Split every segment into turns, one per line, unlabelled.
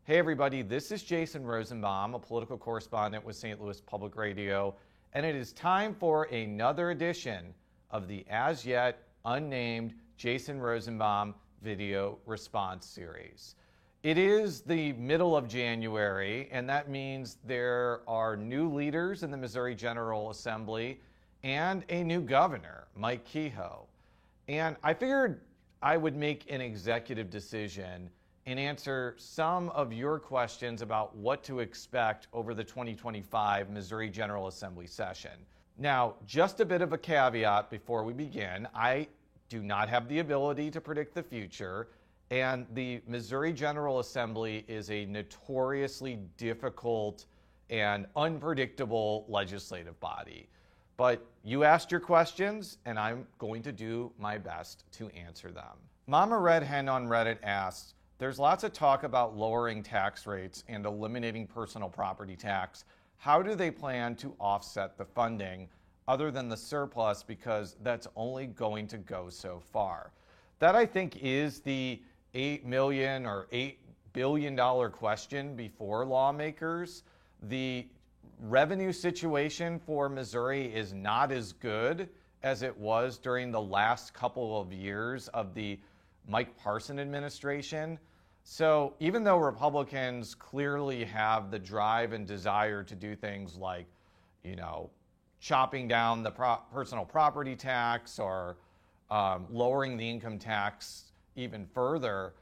Hey everybody, this is Jason Rosenbaum, a political correspondent with St. Louis Public Radio, and it is time for another edition of the as yet unnamed Jason Rosenbaum video response series. It is the middle of January, and that means there are new leaders in the Missouri General Assembly and a new governor, Mike Kehoe. And I figured I would make an executive decision and answer some of your questions about what to expect over the 2025 Missouri General Assembly session. Now, just a bit of a caveat before we begin. I do not have the ability to predict the future, and the Missouri General Assembly is a notoriously difficult and unpredictable legislative body. But you asked your questions, and I'm going to do my best to answer them. Mama Red Hen on Reddit asks, there's lots of talk about lowering tax rates and eliminating personal property tax. How do they plan to offset the funding other than the surplus, because that's only going to go so far? That, I think, is the $8 million or $8 billion question before lawmakers. The revenue situation for Missouri is not as good as it was during the last couple of years of the Mike Parson administration. So even though Republicans clearly have the drive and desire to do things like, chopping down the personal property tax or lowering the income tax even further,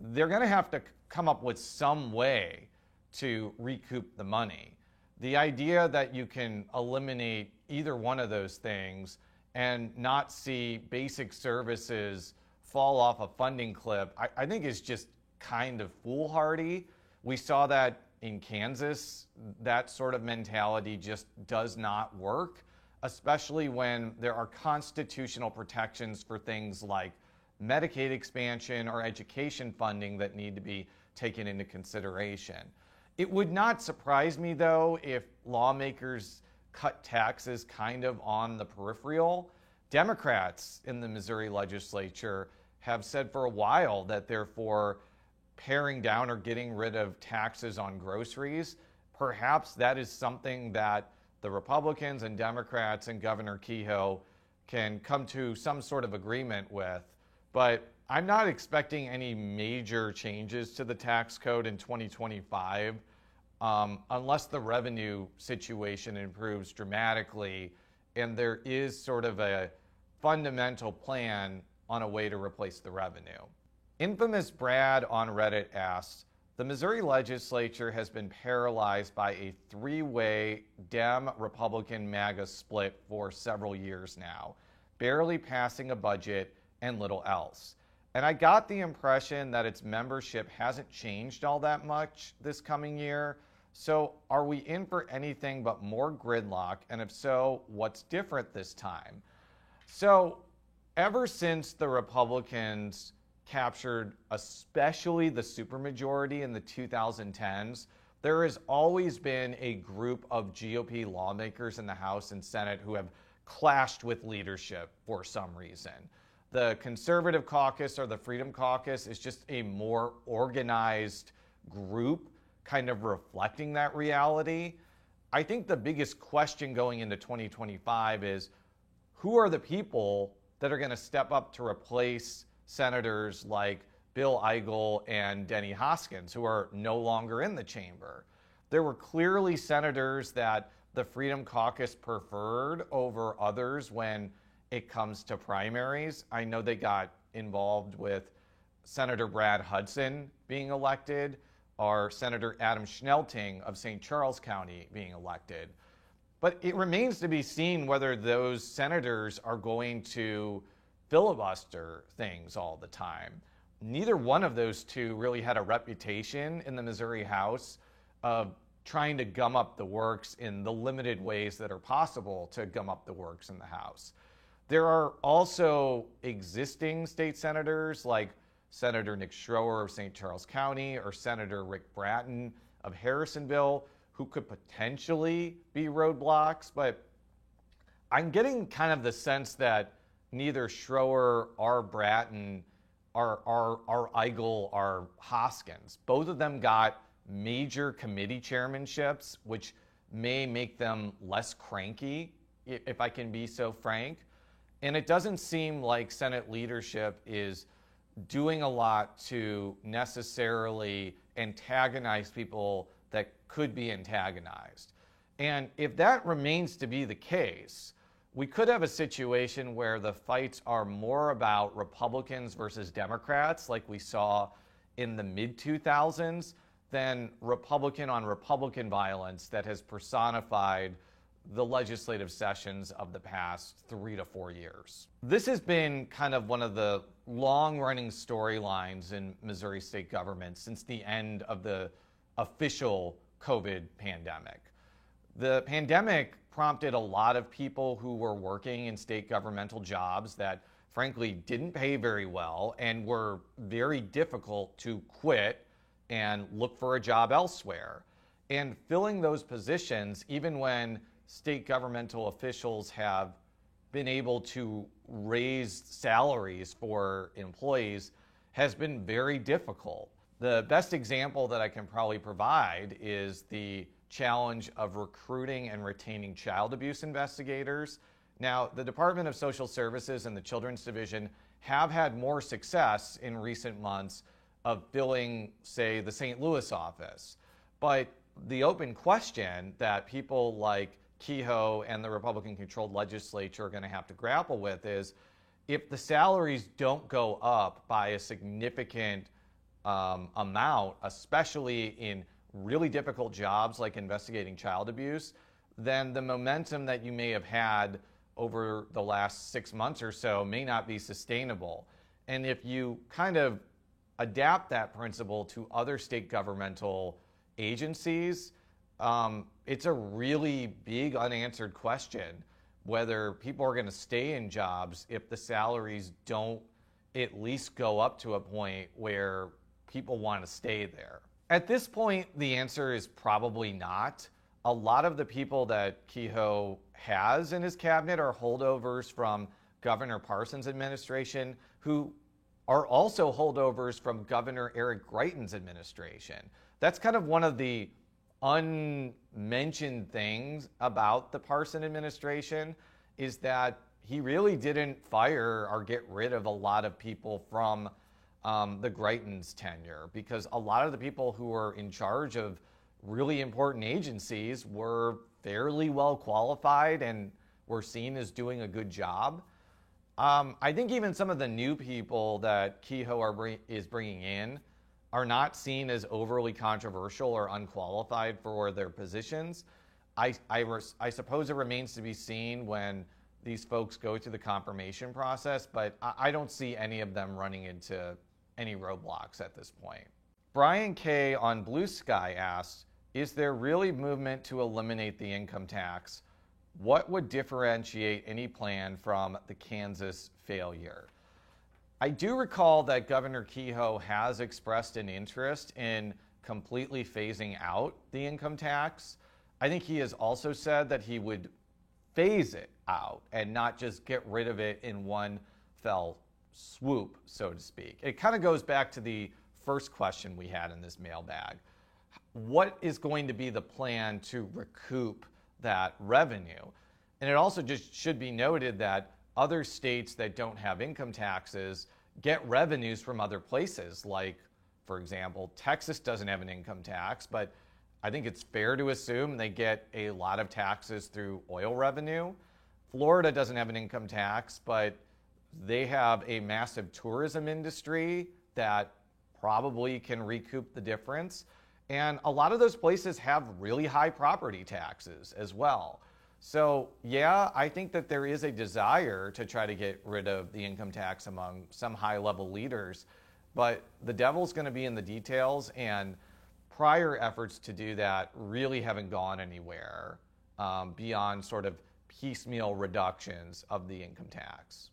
they're going to have to come up with some way to recoup the money. The idea that you can eliminate either one of those things and not see basic services fall off a funding cliff, I think is just kind of foolhardy. We saw that in Kansas. That sort of mentality just does not work, especially when there are constitutional protections for things like Medicaid expansion or education funding that need to be taken into consideration. It would not surprise me, though, if lawmakers cut taxes kind of on the peripheral. Democrats in the Missouri legislature have said for a while that they're for paring down or getting rid of taxes on groceries. Perhaps that is something that the Republicans and Democrats and Governor Kehoe can come to some sort of agreement with. But I'm not expecting any major changes to the tax code in 2025 unless the revenue situation improves dramatically and there is sort of a fundamental plan on a way to replace the revenue. Infamous Brad on Reddit asks, the Missouri legislature has been paralyzed by a three-way Dem-Republican MAGA split for several years now, barely passing a budget and little else. And I got the impression that its membership hasn't changed all that much this coming year. So are we in for anything but more gridlock? And if so, what's different this time? So ever since the Republicans captured especially the supermajority in the 2010s, there has always been a group of GOP lawmakers in the House and Senate who have clashed with leadership for some reason. The Conservative Caucus or the Freedom Caucus is just a more organized group kind of reflecting that reality. I think the biggest question going into 2025 is who are the people that are going to step up to replace senators like Bill Eigel and Denny Hoskins, who are no longer in the chamber. There were clearly senators that the Freedom Caucus preferred over others when it comes to primaries. I know they got involved with Senator Brad Hudson being elected or Senator Adam Schnelting of St. Charles County being elected. But it remains to be seen whether those senators are going to filibuster things all the time. Neither one of those two really had a reputation in the Missouri House of trying to gum up the works in the limited ways that are possible to gum up the works in the House. There are also existing state senators like Senator Nick Schroer of St. Charles County or Senator Rick Bratton of Harrisonville who could potentially be roadblocks, but I'm getting kind of the sense that neither Schroer or Bratton are Eigel, are Hoskins. Both of them got major committee chairmanships, which may make them less cranky, if I can be so frank. And it doesn't seem like Senate leadership is doing a lot to necessarily antagonize people that could be antagonized. And if that remains to be the case, we could have a situation where the fights are more about Republicans versus Democrats, like we saw in the mid-2000s, than Republican on Republican violence that has personified the legislative sessions of the past 3 to 4 years. This has been kind of one of the long-running storylines in Missouri state government since the end of the official COVID pandemic. The pandemic prompted a lot of people who were working in state governmental jobs that frankly didn't pay very well and were very difficult to quit and look for a job elsewhere. And filling those positions, even when state governmental officials have been able to raise salaries for employees, has been very difficult. The best example that I can probably provide is the challenge of recruiting and retaining child abuse investigators. Now, the Department of Social Services and the Children's Division have had more success in recent months of filling, say, the St. Louis office. But the open question that people like Kehoe and the Republican-controlled legislature are going to have to grapple with is, if the salaries don't go up by a significant amount, especially in really difficult jobs like investigating child abuse, then the momentum that you may have had over the last 6 months or so may not be sustainable. And if you kind of adapt that principle to other state governmental agencies, it's a really big unanswered question whether people are going to stay in jobs if the salaries don't at least go up to a point where people want to stay there. At this point, the answer is probably not. A lot of the people that Kehoe has in his cabinet are holdovers from Governor Parsons' administration, who are also holdovers from Governor Eric Greitens' administration. That's kind of one of the unmentioned things about the Parsons administration, is that he really didn't fire or get rid of a lot of people from the Greitens tenure, because a lot of the people who were in charge of really important agencies were fairly well qualified and were seen as doing a good job. I think even some of the new people that Kehoe is bringing in are not seen as overly controversial or unqualified for their positions. I suppose it remains to be seen when these folks go through the confirmation process, but I don't see any of them running into any roadblocks at this point. Brian K. on Blue Sky asks, is there really movement to eliminate the income tax? What would differentiate any plan from the Kansas failure? I do recall that Governor Kehoe has expressed an interest in completely phasing out the income tax. I think he has also said that he would phase it out and not just get rid of it in one fell swoop, so to speak. It kind of goes back to the first question we had in this mailbag. What is going to be the plan to recoup that revenue? And it also just should be noted that other states that don't have income taxes get revenues from other places. Like, for example, Texas doesn't have an income tax, but I think it's fair to assume they get a lot of taxes through oil revenue. Florida doesn't have an income tax, but they have a massive tourism industry that probably can recoup the difference. And a lot of those places have really high property taxes as well. So yeah, I think that there is a desire to try to get rid of the income tax among some high-level leaders, but the devil's going to be in the details, and prior efforts to do that really haven't gone anywhere beyond sort of piecemeal reductions of the income tax.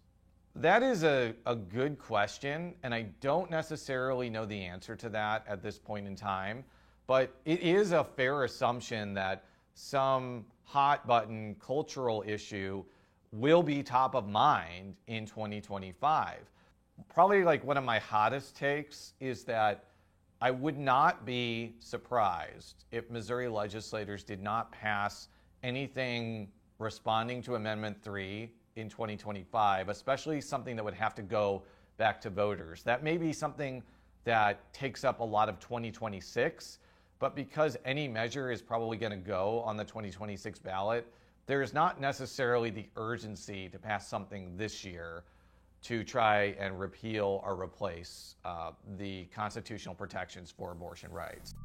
That is a good question, and I don't necessarily know the answer to that at this point in time, but it is a fair assumption that some hot-button cultural issue will be top of mind in 2025. probably like one of my hottest takes is that I would not be surprised if Missouri legislators did not pass anything responding to Amendment 3 in 2025, especially something that would have to go back to voters. That may be something that takes up a lot of 2026, but because any measure is probably going to go on the 2026 ballot, there is not necessarily the urgency to pass something this year to try and repeal or replace the constitutional protections for abortion rights.